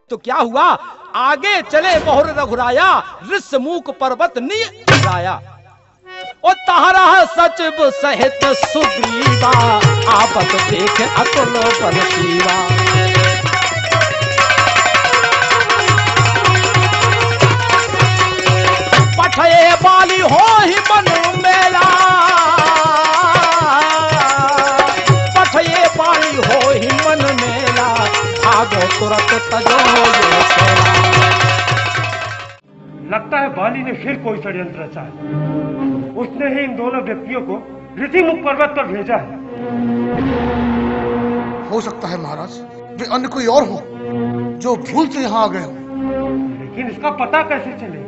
तो क्या हुआ, आगे चले बहुर रघुराया, ऋषमुख पर्वत निराया। और तारा सचिव सहित सुग्रीवा, आपत देख अतुल बल सीवा। पठये बाली हो ही मन मेला, पठये बाली हो ही मन मेला, भागो तुरंत तजो ये सेना। लगता है बाली ने फिर कोई षड्यंत्र रचा है। उसने ही इन दोनों व्यक्तियों को ऋषिमुख पर्वत पर भेजा है। हो सकता है महाराज वे अन्य कोई और हो जो भूल से यहाँ आ गए हो। लेकिन इसका पता कैसे चले?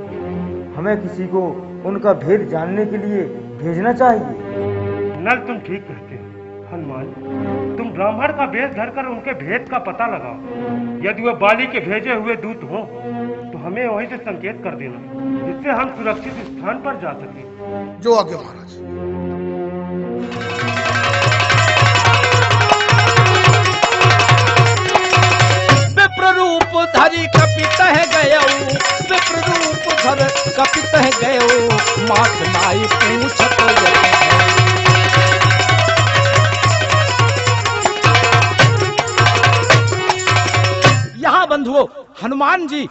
हमें किसी को उनका भेद जानने के लिए भेजना चाहिए। नल, तुम ठीक कहते हो। हनुमान, तुम ब्राह्मण का वेश धरकर उनके भेद का पता लगाओ। यदि वह बाली के भेजे हुए दूत हो तो हमें वहीं से संकेत कर देना, जिससे हम सुरक्षित स्थान पर जा सकें। जो आगे महाराज। विप्र रूप धरि कपित गयऊ, विप्र रूप धर कपित गयऊ, मात नाई पूछत यहाँ बंधुओं, हनुमान जी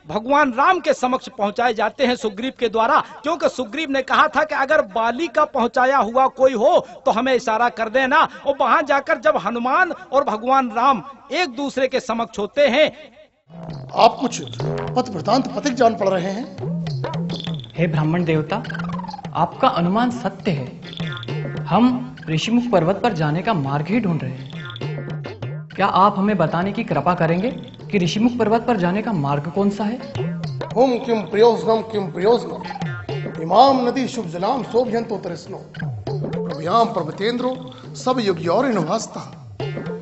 भगवान राम के समक्ष पहुंचाए जाते हैं सुग्रीव के द्वारा, क्योंकि सुग्रीव ने कहा था कि अगर बाली का पहुंचाया हुआ कोई हो तो हमें इशारा कर देना। और वहां जाकर जब हनुमान और भगवान राम एक दूसरे के समक्ष होते हैं। आप कुछ पथ वृतांत पथिक जान पड़ रहे हैं। हे ब्राह्मण देवता, आपका अनुमान सत्य है। हम ऋषिमुख पर्वत पर जाने का मार्ग ही ढूंढ रहे हैं। क्या आप हमें बताने की कृपा करेंगे कि ऋषिमुख पर्वत पर जाने का मार्ग कौन सा है? हुम किम प्रयोजनम इमाम नदी शुभ जलाम शोभयंतो तरिस्नो प्रभयाम पर्वतेंद्रो सब युग्योर निवासता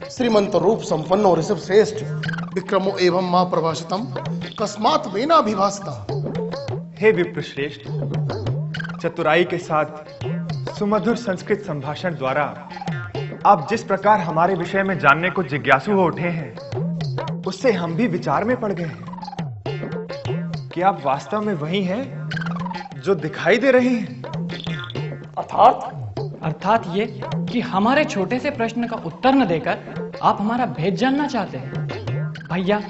श्रीमंत रूप संपन्नो ऋषभ श्रेष्ठ विक्रमो एवं मां प्रभाषितम कस्मात वेनाभिभासता। हे विप्रश्रेष्ठ, चतुराई के साथ सुमधुर संस्कृत संभाषण द्वारा आप जिस प्रकार हमारे विषय में जानने को जिज्ञासु हो उठे हैं, उससे हम भी विचार में पड़ गए हैं कि आप वास्तव में वही हैं जो दिखाई दे रही हैं। अर्थात ये कि हमारे छोटे से प्रश्न का उत्तर न देकर आप हमारा भेद जानना चाहते हैं। भैया,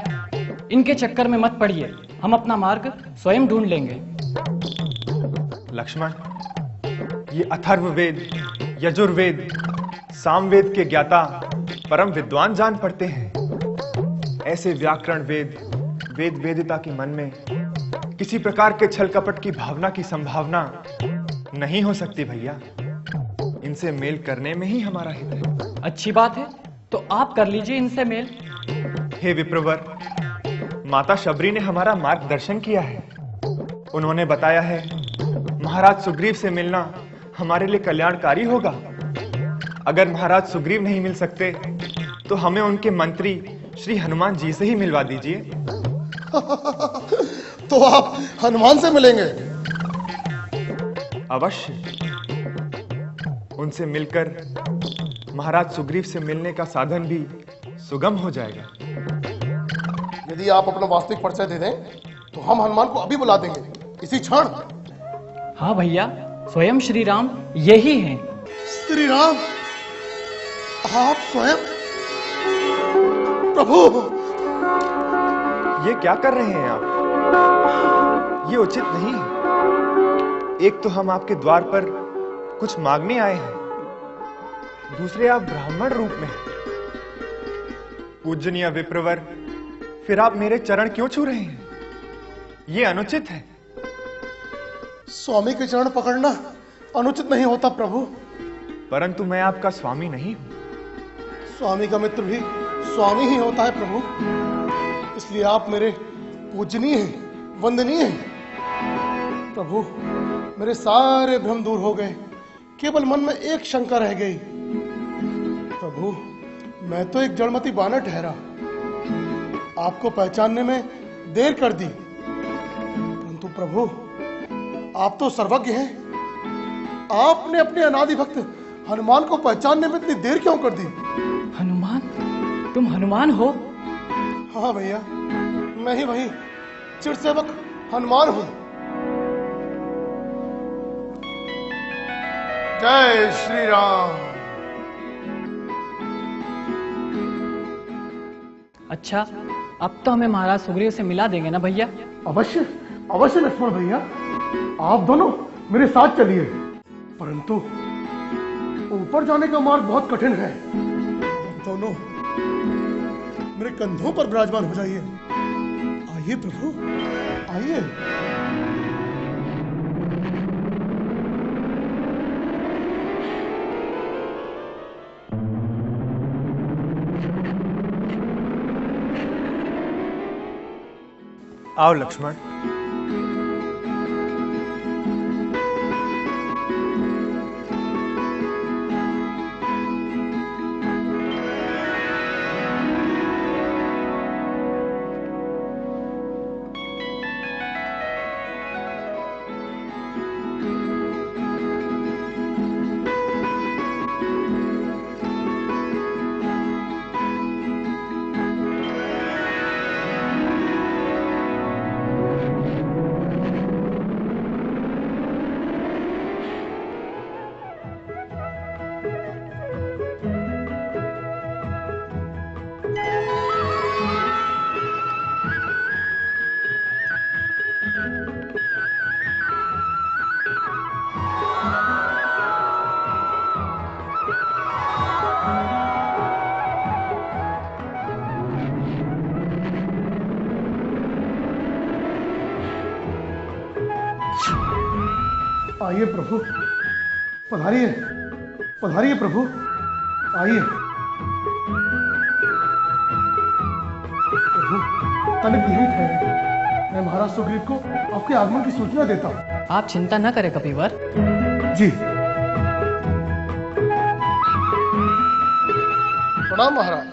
इनके चक्कर में मत पड़िए, हम अपना मार्ग स्वयं ढूंढ लेंगे। लक्ष्मण, ये अथर्ववेद, यजुर्वेद, सामवेद के ज्ञाता परम विद्वान जान पड़ते हैं। ऐसे व्याकरण वेद वेदिता के मन में किसी प्रकार के छल कपट की भावना की संभावना नहीं हो सकती भैया। इनसे मेल करने में ही हमारा हित है। अच्छी बात है, तो आप कर लीजिए इनसे मेल। हे विप्रवर, माता शबरी ने हमारा मार्गदर्शन किया है। उन्होंने बताया है महाराज सुग्रीव से मिलना हमारे लिए कल्याणकारी होगा। अगर महाराज सुग्रीव नहीं मिल सकते तो हमें उनके मंत्री श्री हनुमान जी से ही मिलवा दीजिए। तो आप हनुमान से मिलेंगे? अवश्य। उनसे मिलकर महाराज सुग्रीव से मिलने का साधन भी सुगम हो जाएगा। यदि आप अपना वास्तविक परिचय दे दें तो हम हनुमान को अभी बुला देंगे, इसी क्षण। हाँ भैया, स्वयं श्री राम यही हैं। श्री राम? आप स्वयं? प्रभु! ये क्या कर रहे हैं आप? ये उचित नहीं है। एक तो हम आपके द्वार पर कुछ मांगने आए हैं, दूसरे आप ब्राह्मण रूप में हैं। पूजनीय विप्रवर, फिर आप मेरे चरण क्यों छू रहे हैं? ये अनुचित है। स्वामी के चरण पकड़ना अनुचित नहीं होता प्रभु। परंतु मैं आपका स्वामी नहीं हूं। स्वामी का मित्र भी स्वामी ही होता है प्रभु, इसलिए आप मेरे पूजनीय हैं, वंदनीय हैं। प्रभु, मेरे सारे भ्रम दूर हो गए, केवल मन में एक शंका रह गई। प्रभु, मैं तो एक जड़मती बानर ठहरा, आपको पहचानने में देर कर दी। परंतु प्रभु, आप तो सर्वज्ञ हैं। आपने अपने अनादि भक्त हनुमान को पहचानने में इतनी देर क्यों कर दी? हनुमान? तुम हनुमान हो? हाँ भैया, मैं ही वही चिरसेवक हनुमान हूं। जय श्री राम। अच्छा, अब तो हमें महाराज सुग्रीव से मिला देंगे ना भैया? अवश्य अवश्य लक्ष्मण भैया, आप दोनों मेरे साथ चलिए, परंतु ऊपर जाने का मार्ग बहुत कठिन है। दोनों मेरे कंधों पर विराजमान हो जाइए। आइए प्रभु, आइए। आओ लक्ष्मण। आइए प्रभु, पधारिए, पधारिए प्रभु, आइए। प्रभु तनिक यहीं ठहरे, मैं महाराज सुग्रीव को आपके आगमन की सूचना देता हूँ। आप चिंता न करें कपिवर जी। प्रणाम महाराज।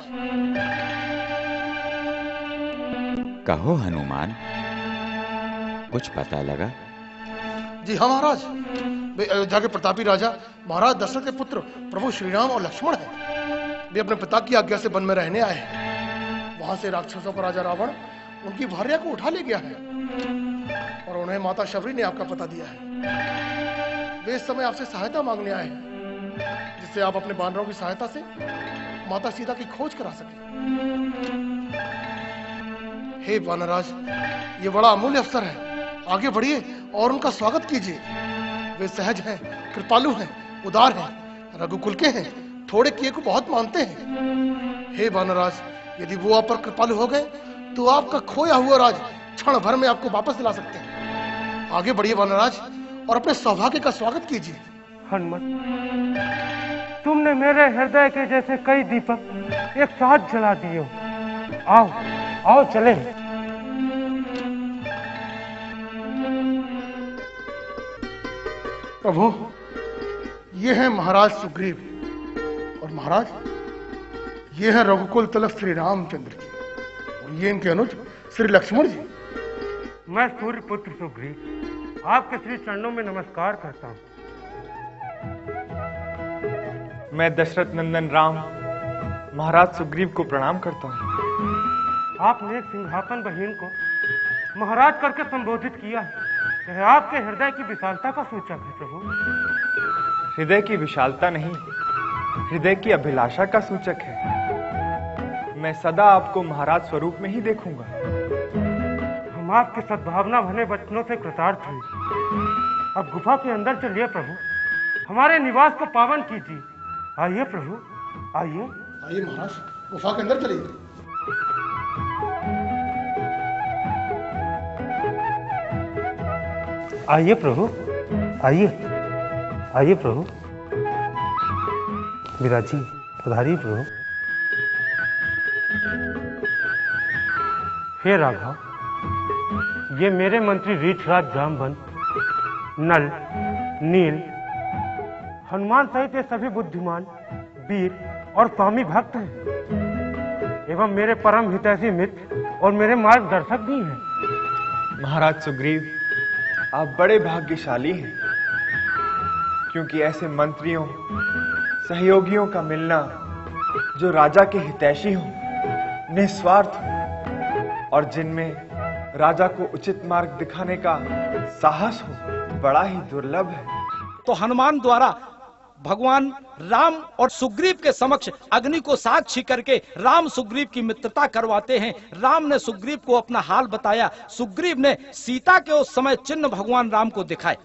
कहो हनुमान, कुछ पता लगा? जी हाँ महाराज, वे अयोध्या के प्रतापी राजा महाराज दशरथ के पुत्र प्रभु श्री राम और लक्ष्मण हैं। वे अपने पिता की आज्ञा से वन में रहने आए हैं। वहां से राक्षसों का राजा रावण उनकी भार्या को उठा ले गया है और उन्हें माता शबरी ने आपका पता दिया है। वे इस समय आपसे सहायता मांगने आए हैं, जिससे आप अपने बानरों की सहायता से माता सीता की खोज करा सके। हे वानराज, ये बड़ा अमूल्य अवसर है, आगे बढ़िए और उनका स्वागत कीजिए। वे सहज हैं, कृपालु हैं, उदार हैं, रघुकुल के हैं, थोड़े किए को बहुत मानते हैं। हे वानराज, यदि वो आप पर कृपालु हो गए तो आपका खोया हुआ राज क्षण भर में आपको वापस दिला सकते हैं। आगे बढ़िए वानराज और अपने सौभाग्य का स्वागत कीजिए। हनुमत, तुमने मेरे हृदय के जैसे कई दीपक एक साथ जला दिए हो। आओ आओ चले। प्रभु, ये है महाराज सुग्रीव और महाराज ये है रघुकुल तिलक श्री रामचंद्र जी और ये इनके अनुज श्री लक्ष्मण जी। मैं सूर्य पुत्र सुग्रीव आपके श्री चरणों में नमस्कार करता हूँ। मैं दशरथ नंदन राम महाराज सुग्रीव को प्रणाम करता हूँ। आपने एक सिंहासन बहीन को महाराज करके संबोधित किया है। यह आपके हृदय की विशालता का सूचक है प्रभु। हृदय की विशालता नहीं, हृदय की अभिलाषा का सूचक है। मैं सदा आपको महाराज स्वरूप में ही देखूंगा। हम आपके सद्भावना भरे वचनों से कृतार्थ हैं। अब गुफा के अंदर चलिए प्रभु, हमारे निवास को पावन कीजिए। आइए प्रभु, आइए। आइए महाराज, गुफा के अंदर चलिए। आइए प्रभु, आइए, आइए प्रभु। विराजी, पधारिए प्रभु। हे राघव, ये मेरे मंत्री रीछराज जामवंत, नल, नील, हनुमान सहित ये सभी बुद्धिमान, वीर और स्वामी भक्त हैं एवं मेरे परम हितैषी मित्र और मेरे मार्गदर्शक भी हैं। महाराज सुग्रीव, आप बड़े भाग्यशाली हैं, क्योंकि ऐसे मंत्रियों सहयोगियों का मिलना जो राजा के हितैषी हो, निस्वार्थ हो, और जिनमें राजा को उचित मार्ग दिखाने का साहस हो बड़ा ही दुर्लभ है। तो हनुमान द्वारा भगवान राम और सुग्रीव के समक्ष अग्नि को साक्षी करके राम सुग्रीव की मित्रता करवाते हैं। राम ने सुग्रीव को अपना हाल बताया, सुग्रीव ने सीता के उस समय चिन्ह भगवान राम को दिखाए।